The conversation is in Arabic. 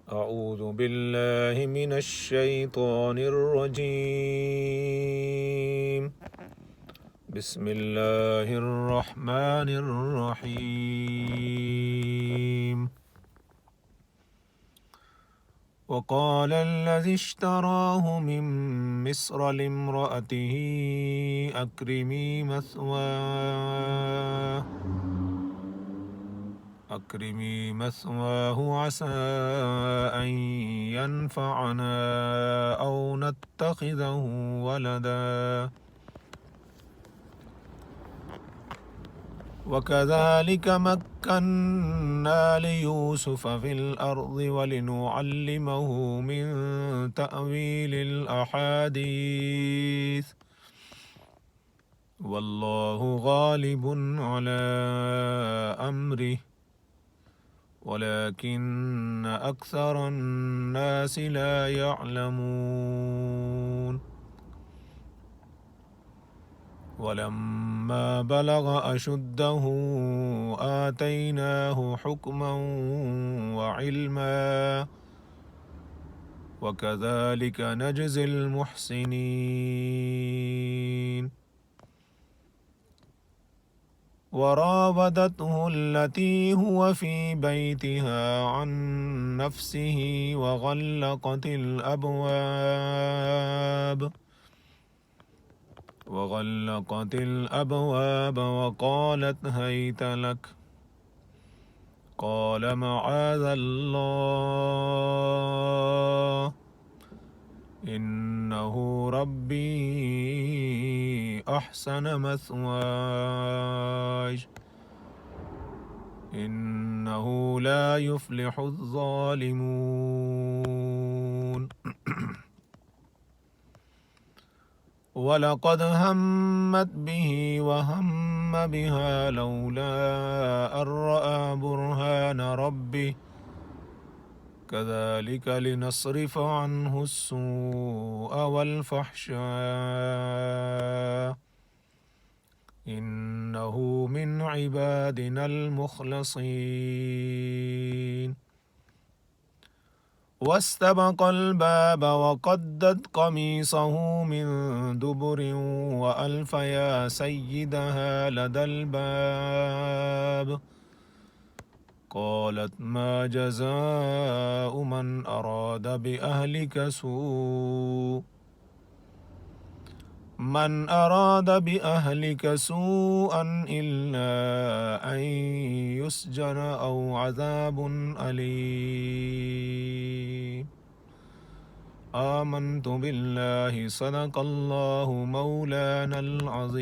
أعوذ بالله من الشيطان الرجيم. بسم الله الرحمن الرحيم. وقال الذي اشتراه من مصر لامرأته أكرمي مثواه عسى أن ينفعنا أو نتخذه ولدا وكذلك مكنا ليوسف في الأرض ولنعلمه من تأويل الأحاديث والله غالب على أمره ولكن أكثر الناس لا يعلمون. ولما بلغ أشده آتيناه حكما وعلما وكذلك نجزي المحسنين. وراودته التي هو في بيتها عن نفسه وغلقت الأبواب وقالت هيت لك قال معاذ الله إنه ربي أحسن مثواي إنه لا يفلح الظالمون. ولقد همت به وهم بها لولا أن رأى برهان ربه كذلك لنصرف عنه السوء والفحشاء إنه من عبادنا المخلصين. واستبق الباب وقدت قميصه من دبر وألف يا سيدها لدى الباب قالت ما جزاء من أراد بأهلك سوءا إلا أن يسجن أو عذاب أليم. آمنت بالله صدق الله مولانا العظيم.